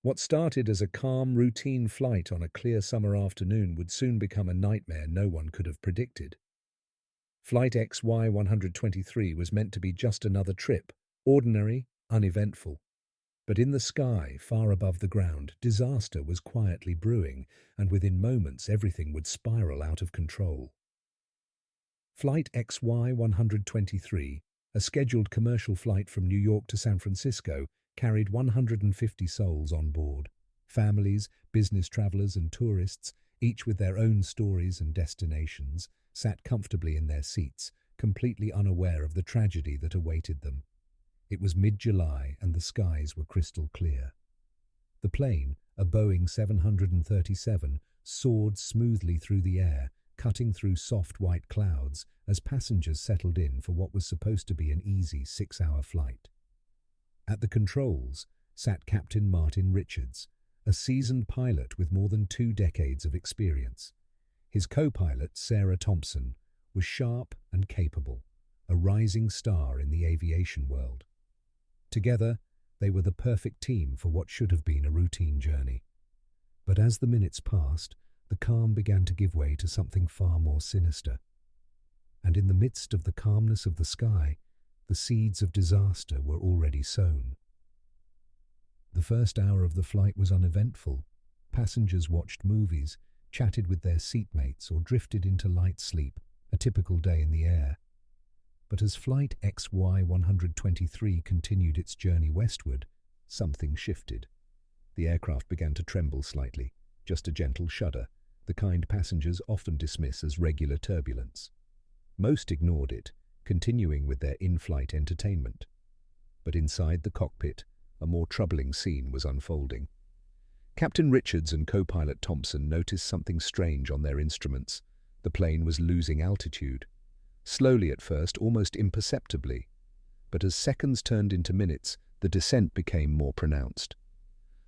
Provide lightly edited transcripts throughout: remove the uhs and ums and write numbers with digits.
What started as a calm, routine flight on a clear summer afternoon would soon become a nightmare no one could have predicted. Flight XY-123 was meant to be just another trip, ordinary, uneventful. But in the sky, far above the ground, disaster was quietly brewing, and within moments everything would spiral out of control. Flight XY-123, a scheduled commercial flight from New York to San Francisco, carried 150 souls on board. Families, business travelers and tourists, each with their own stories and destinations, sat comfortably in their seats, completely unaware of the tragedy that awaited them. It was mid-July and the skies were crystal clear. The plane, a Boeing 737, soared smoothly through the air, cutting through soft white clouds as passengers settled in for what was supposed to be an easy 6-hour flight. At the controls sat Captain Martin Richards, a seasoned pilot with more than 2 decades of experience. His co-pilot, Sarah Thompson, was sharp and capable, a rising star in the aviation world. Together, they were the perfect team for what should have been a routine journey. But as the minutes passed, the calm began to give way to something far more sinister. And in the midst of the calmness of the sky, the seeds of disaster were already sown. The first hour of the flight was uneventful. Passengers watched movies, chatted with their seatmates, or drifted into light sleep, a typical day in the air. But as Flight XY-123 continued its journey westward, something shifted. The aircraft began to tremble slightly, just a gentle shudder, the kind passengers often dismiss as regular turbulence. Most ignored it, continuing with their in-flight entertainment. But inside the cockpit, a more troubling scene was unfolding. Captain Richards and co-pilot Thompson noticed something strange on their instruments. The plane was losing altitude. Slowly at first, almost imperceptibly. But as seconds turned into minutes, the descent became more pronounced.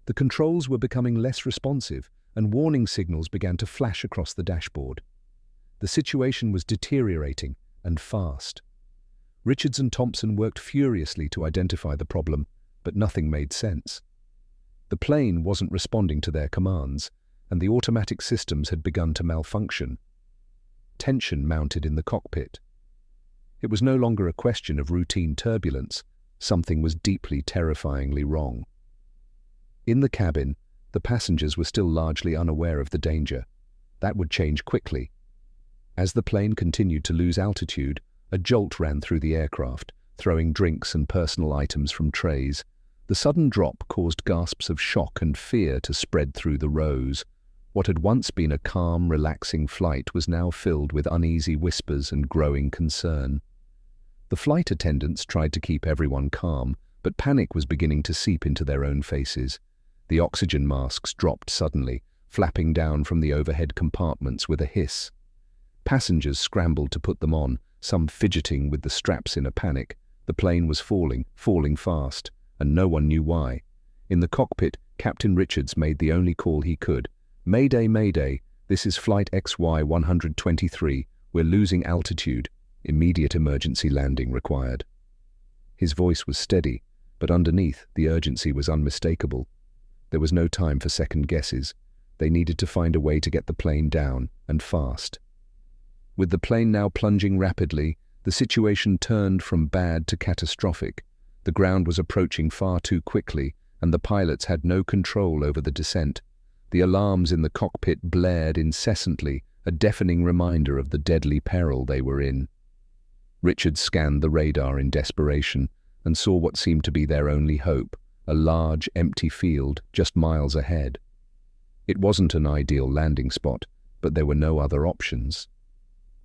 The controls were becoming less responsive, and warning signals began to flash across the dashboard. The situation was deteriorating, and fast. Richards and Thompson worked furiously to identify the problem, but nothing made sense. The plane wasn't responding to their commands, and the automatic systems had begun to malfunction. Tension mounted in the cockpit. It was no longer a question of routine turbulence. Something was deeply, terrifyingly wrong. In the cabin, the passengers were still largely unaware of the danger. That would change quickly. As the plane continued to lose altitude, a jolt ran through the aircraft, throwing drinks and personal items from trays. The sudden drop caused gasps of shock and fear to spread through the rows. What had once been a calm, relaxing flight was now filled with uneasy whispers and growing concern. The flight attendants tried to keep everyone calm, but panic was beginning to seep into their own faces. The oxygen masks dropped suddenly, flapping down from the overhead compartments with a hiss. Passengers scrambled to put them on, some fidgeting with the straps in a panic. The plane was falling fast, and no one knew why. In the cockpit, Captain Richards made the only call he could. "Mayday, Mayday, this is Flight XY-123. We're losing altitude. Immediate emergency landing required." His voice was steady, but underneath, the urgency was unmistakable. There was no time for second guesses. They needed to find a way to get the plane down, and fast. With the plane now plunging rapidly, the situation turned from bad to catastrophic. The ground was approaching far too quickly, and the pilots had no control over the descent. The alarms in the cockpit blared incessantly, a deafening reminder of the deadly peril they were in. Richard scanned the radar in desperation and saw what seemed to be their only hope, a large, empty field just miles ahead. It wasn't an ideal landing spot, but there were no other options.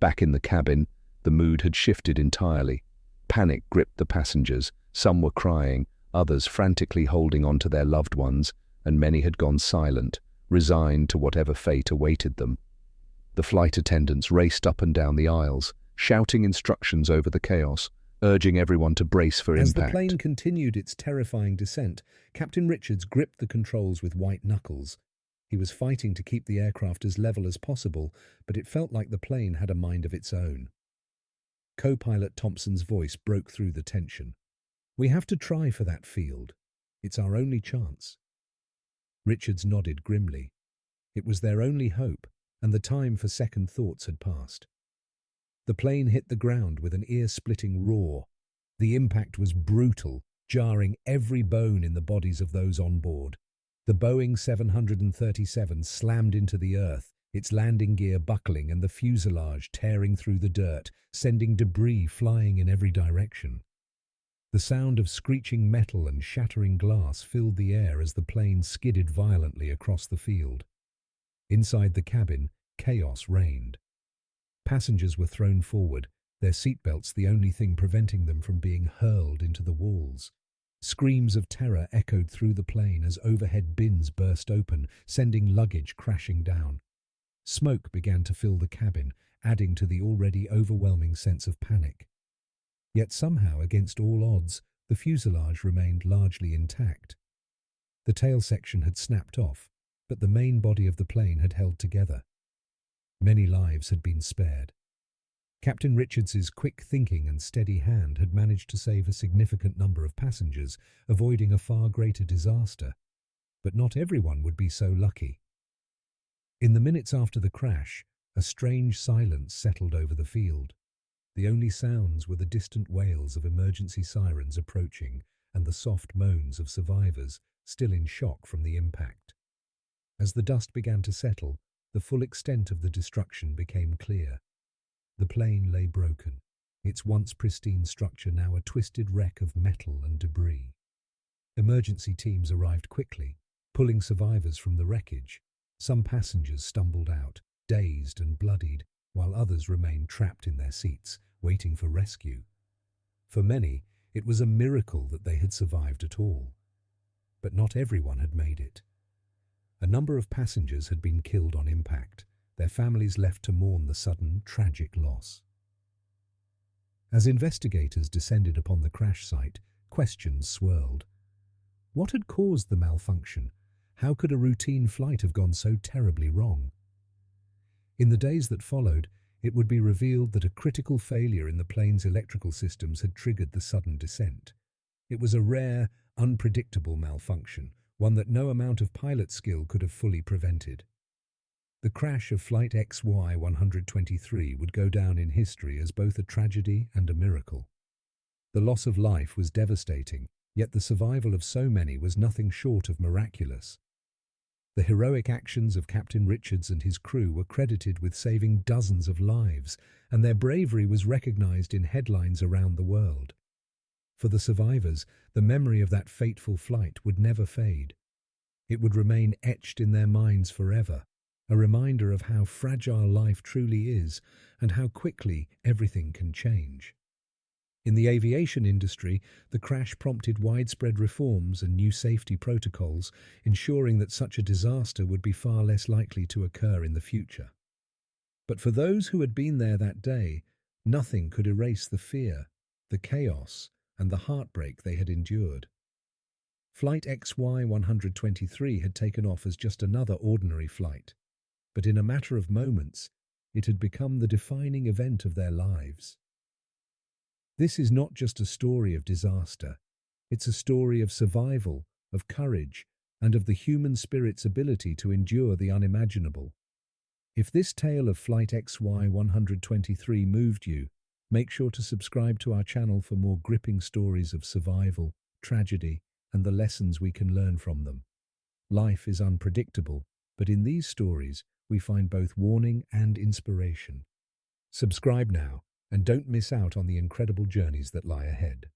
Back in the cabin, the mood had shifted entirely. Panic gripped the passengers. Some were crying, others frantically holding on to their loved ones, and many had gone silent, resigned to whatever fate awaited them. The flight attendants raced up and down the aisles, shouting instructions over the chaos, urging everyone to brace for impact. As the plane continued its terrifying descent, Captain Richards gripped the controls with white knuckles. He was fighting to keep the aircraft as level as possible, but it felt like the plane had a mind of its own. Co-pilot Thompson's voice broke through the tension. "We have to try for that field. It's our only chance." Richards nodded grimly. It was their only hope, and the time for second thoughts had passed. The plane hit the ground with an ear-splitting roar. The impact was brutal, jarring every bone in the bodies of those on board. The Boeing 737 slammed into the earth, its landing gear buckling and the fuselage tearing through the dirt, sending debris flying in every direction. The sound of screeching metal and shattering glass filled the air as the plane skidded violently across the field. Inside the cabin, chaos reigned. Passengers were thrown forward, their seatbelts the only thing preventing them from being hurled into the walls. Screams of terror echoed through the plane as overhead bins burst open, sending luggage crashing down. Smoke began to fill the cabin, adding to the already overwhelming sense of panic. Yet somehow, against all odds, the fuselage remained largely intact. The tail section had snapped off, but the main body of the plane had held together. Many lives had been spared. Captain Richards's quick thinking and steady hand had managed to save a significant number of passengers, avoiding a far greater disaster. But not everyone would be so lucky. In the minutes after the crash, a strange silence settled over the field. The only sounds were the distant wails of emergency sirens approaching and the soft moans of survivors, still in shock from the impact. As the dust began to settle, the full extent of the destruction became clear. The plane lay broken, its once pristine structure now a twisted wreck of metal and debris. Emergency teams arrived quickly, pulling survivors from the wreckage. Some passengers stumbled out, dazed and bloodied, while others remained trapped in their seats, waiting for rescue. For many, it was a miracle that they had survived at all. But not everyone had made it. A number of passengers had been killed on impact, their families left to mourn the sudden, tragic loss. As investigators descended upon the crash site, questions swirled. What had caused the malfunction? How could a routine flight have gone so terribly wrong? In the days that followed, it would be revealed that a critical failure in the plane's electrical systems had triggered the sudden descent. It was a rare, unpredictable malfunction, one that no amount of pilot skill could have fully prevented. The crash of Flight XY-123 would go down in history as both a tragedy and a miracle. The loss of life was devastating, yet the survival of so many was nothing short of miraculous. The heroic actions of Captain Richards and his crew were credited with saving dozens of lives, and their bravery was recognized in headlines around the world. For the survivors, the memory of that fateful flight would never fade. It would remain etched in their minds forever, a reminder of how fragile life truly is and how quickly everything can change. In the aviation industry, the crash prompted widespread reforms and new safety protocols, ensuring that such a disaster would be far less likely to occur in the future. But for those who had been there that day, nothing could erase the fear, the chaos, and the heartbreak they had endured. Flight XY-123 had taken off as just another ordinary flight, but in a matter of moments, it had become the defining event of their lives. This is not just a story of disaster. It's a story of survival, of courage, and of the human spirit's ability to endure the unimaginable. If this tale of Flight XY-123 moved you, make sure to subscribe to our channel for more gripping stories of survival, tragedy, and the lessons we can learn from them. Life is unpredictable, but in these stories, we find both warning and inspiration. Subscribe now, and don't miss out on the incredible journeys that lie ahead.